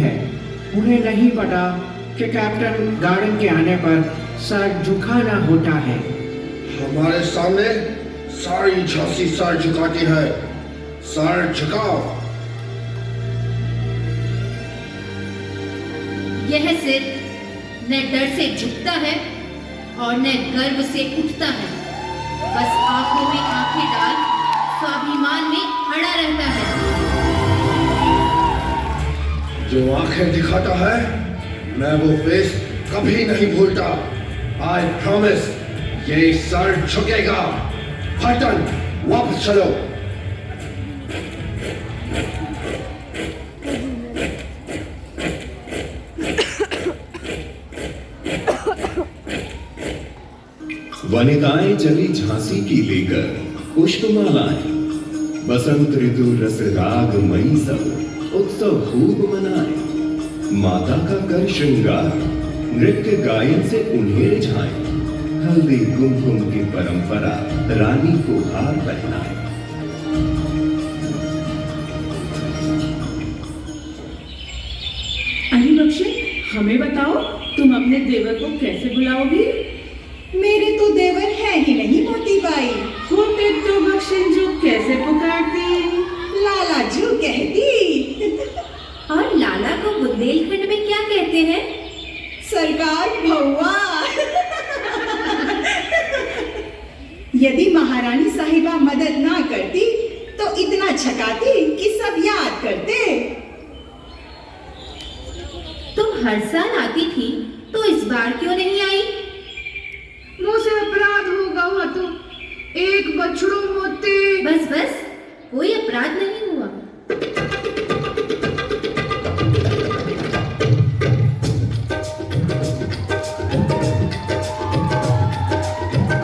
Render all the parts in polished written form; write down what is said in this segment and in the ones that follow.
है। उन्हें नहीं पता कि कैप्टन गार्डन के आने पर सर झुकाना होता है। हमारे सामने सारी झांसी सर झुकाती है। सर झुकाओ। यह सिर न डर से झुकता है और न गर्व से उठता है, बस आंखों में आंखें डाल स्वाभिमान में अड़ा रहता है। जो आंखें दिखाता है मैं वो फेस कभी नहीं भूलता। आई प्रॉमिस ये सर झुकेगा। फटन वापस चलो। वनिताएं चली झांसी की लेकर पुष्पमालाएं। बसंत ऋतु रस राग मई सब उत्सव खूब मनाए। माता का कर श्रृंगार नृत्य गायन से उन्हें रिझाए। हल्दी कुमकुम की परंपरा रानी को हार पहनाए। अरे बख्शे, हमें बताओ तुम अपने देवर को कैसे बुलाओगी? मेरे तो देवर है ही नहीं मोती बाई। होते तो बख्शिन जो कैसे पुकारती? लाला जू कहती। और लाला को बुंदेलखंड में क्या कहते हैं? सरकार भौवा। यदि महारानी साहिबा मदद ना करती तो इतना छकाती कि सब याद करते। तुम हर साल आती थी तो इस बार क्यों नहीं आई? मुझसे अपराध होगा हुआ तो एक बछड़ों मोती। बस बस, कोई अपराध नहीं हुआ।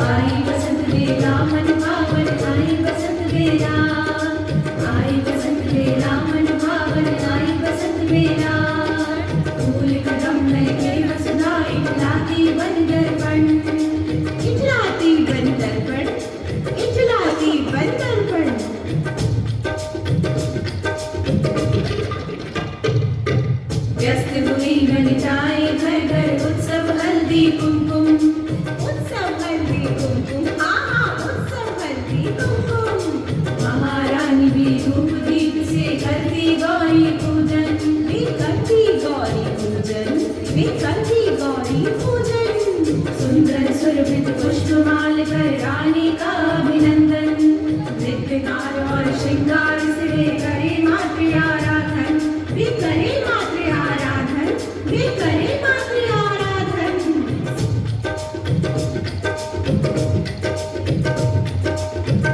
आई बसंत बेला मन भावन, आई बसंत बेला, आई बसंत बेला मन भावन, आई बसंत बेला। फूल कदम में के वसुधाई लाती बंदर पण, इठलाती बंदर पण, इठलाती बंदर पण। व्यस्त हुई वनिताएं घर घर उत्सव हल्दी कुमकुम, उत्सव हल्दी कुमकुम। हाँ उत्सव हल्दी कुमकुम। महारानी भी धूप दीप से करती गौरी पूजन, वे करती गौरी पूजन, वे करती गौरी पूजन। सुंदर सुरभित पुष्पमाल कर रानी का अभिनंदन। नृत्यकार और श्रृंगार से वे करे मातृ आराधन, वे करे मातृ आराधन, वे करे मातृ आराधन।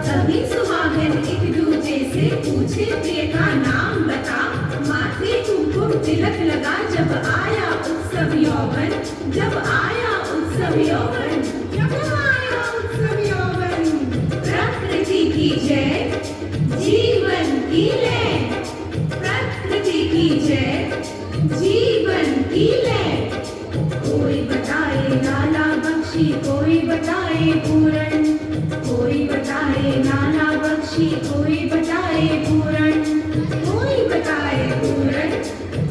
सभी सुहागन एक दूजे से पूछे प्रिय का नाम बता। माथे कुमकुम तिलक लगा जब आया उत्सव यौवन, जब आया उत्सव यौवन, जब आया उत्सव यौवन। प्रकृति की जय, जीवन की लय, प्रकृति की जय, जीवन की लय। कोई बताए लाला बख्शी, कोई बताए पूरण, कोई बताए लाला बख्शी, कोई बताए पूरण, कोई बताए पूरण,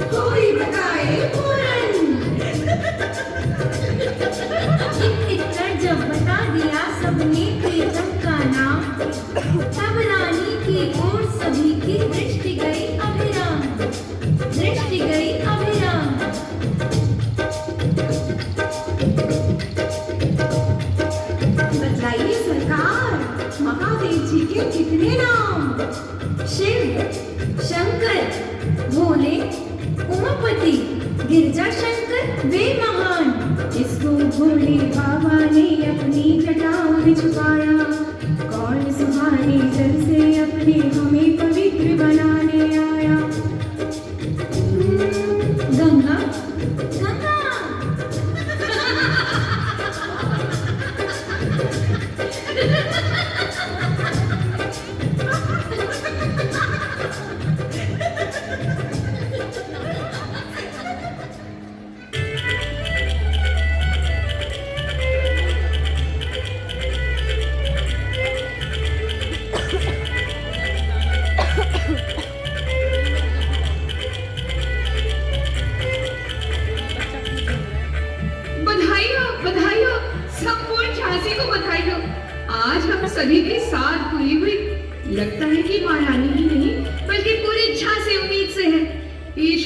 कोई बताए पूरण। इतना जब बता दिया सबने प्रियतम का नाम, तब रानी की ओर सभी की दृष्टि गई अभिराम, दृष्टि गई अभिराम। बतलाइए सरकार, महादेव जी के कितने नाम? शिव, शंकर, भोले, उमापति, गिरजा शंकर वे महान। जिसको भोले बाबा ने अपनी जटाओं में छुपाया, कौन सुहाने जल से अपने हमें पवित्र बनाने आया। गंगा, गंगा।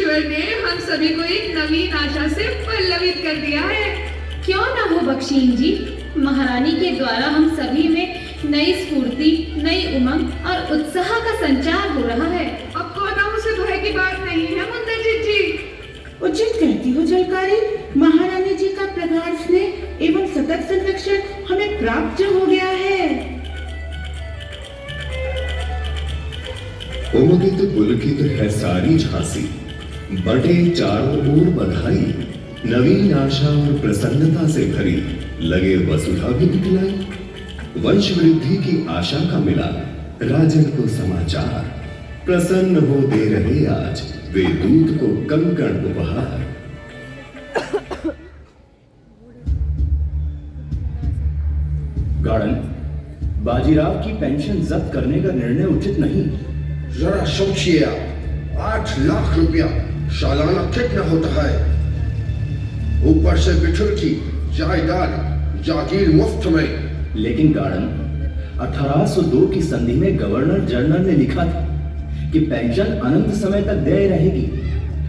ईश्वर ने हम सभी को एक नवीन आशा से पल्लवित कर दिया है। क्यों ना हो बख्शीन जी, महारानी के द्वारा हम सभी में नई स्फूर्ति, नई उमंग और उत्साह का संचार हो रहा है। अब कोनाओं से भय की बात नहीं है मुंदरजीत जी। उचित कहती हो जलकारी। महारानी जी का प्रगाढ़ स्नेह एवं सतत संरक्षण हमें प्राप्त हो गया है। उमगित पुलकित है सारी झांसी, बटे चारों ओर बधाई, नवीन आशा और प्रसन्नता से भरी लगे वसुधा भी निकलाई। वंश वृद्धि की आशा का मिला राजन को समाचार, प्रसन्न हो दे रहे आज वे दूत को कंकण उपहार। गार्डन, बाजीराव की पेंशन जब्त करने का निर्णय उचित नहीं। जरा सोचिए आप, 8 लाख रुपया सालाना कितना होता है? ऊपर से बिठुर की जायदाद, जागीर मुफ्त में। लेकिन गार्डन, 1802 की संधि में गवर्नर जनरल ने लिखा था कि पेंशन अनंत समय तक देय रहेगी।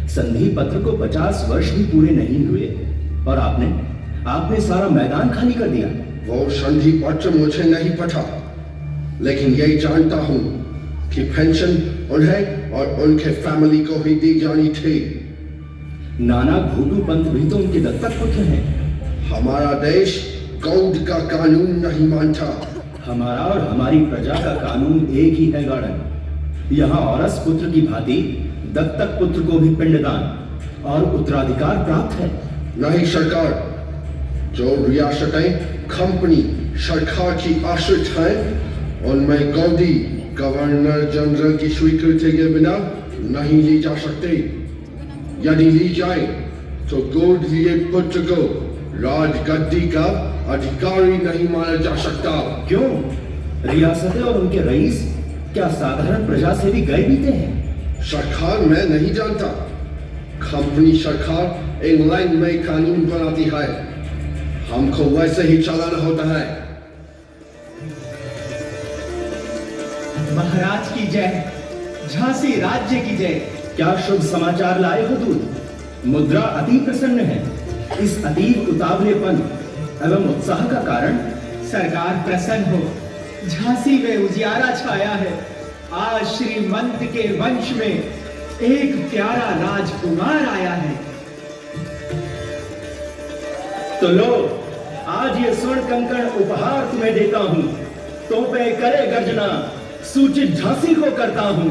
संधि पत्र को 50 वर्ष भी पूरे नहीं हुए और आपने सारा मैदान खाली कर दिया। वो संधि पत्र मुझे नहीं पता, लेकिन यही जानता हूँ कि पेंशन उन्हें और उनके फैमिली को ही दी जानी थी। नाना घोटू पंत भी तो उनके दत्तक पुत्र हैं। हमारा देश गौड़ का कानून नहीं मानता। हमारा और हमारी प्रजा का कानून एक ही है गार्डन। यहाँ औरस पुत्र की भांति दत्तक पुत्र को भी पिंडदान और उत्तराधिकार प्राप्त है। नहीं सरकार, जो रियासतें कंपनी सरकार की आश्रित हैं, उनमें गौड़ी गवर्नर जनरल की स्वीकृति के बिना नहीं ली जा सकती। यदि ली जाए तो गोद लिए पुत्र को राजगद्दी का अधिकारी नहीं माना जा सकता। क्यों? रियासतें और उनके रईस क्या साधारण प्रजा से भी गए बीते हैं? सरकार मैं नहीं जानता। कंपनी सरकार इंग्लैंड में कानून बनाती है, हमको वैसे ही चलाना होता है। महाराज की जय, झांसी राज्य की जय। क्या शुभ समाचार लाए हो दूत? मुद्रा अति प्रसन्न है। इस अतीब उतावलेपन एवं उत्साह का कारण? सरकार प्रसन्न हो, झांसी में उजियारा छाया है। आज श्रीमंत के वंश में एक प्यारा राजकुमार आया है। तो लो, आज ये स्वर्ण कंकण उपहार तुम्हें देता हूं। तो पे करे गर्जना, सूचित झांसी को करता हूं।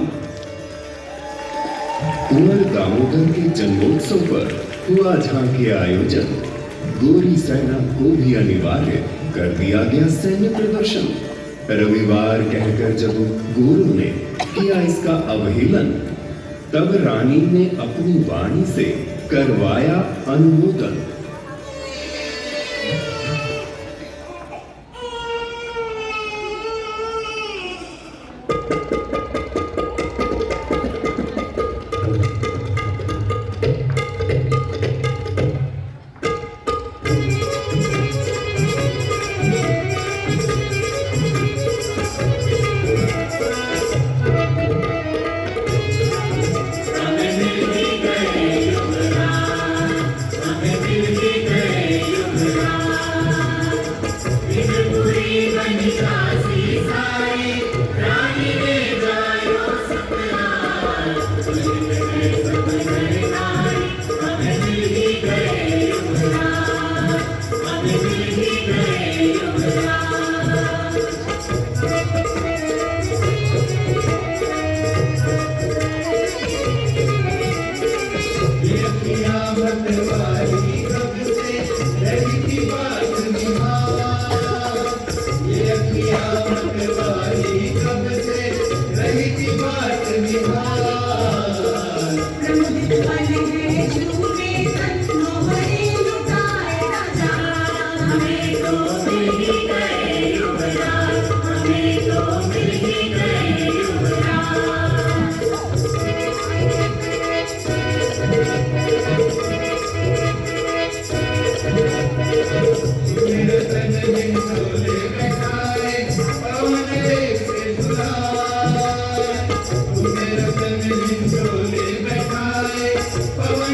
कुंवर दामोदर के जन्मोत्सव पर हुआ झांकी आयोजन। गोरी सेना को भी अनिवार्य कर दिया गया सैन्य प्रदर्शन। रविवार कहकर जब गुरु ने किया इसका अवहेलन, तब रानी ने अपनी वाणी से करवाया अनुमोदन।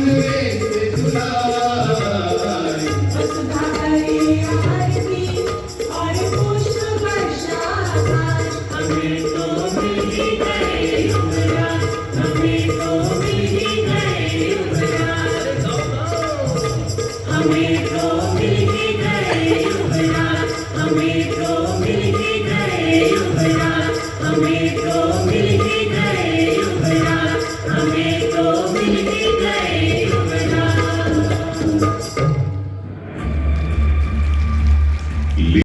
मन में दुलार वसुधा करे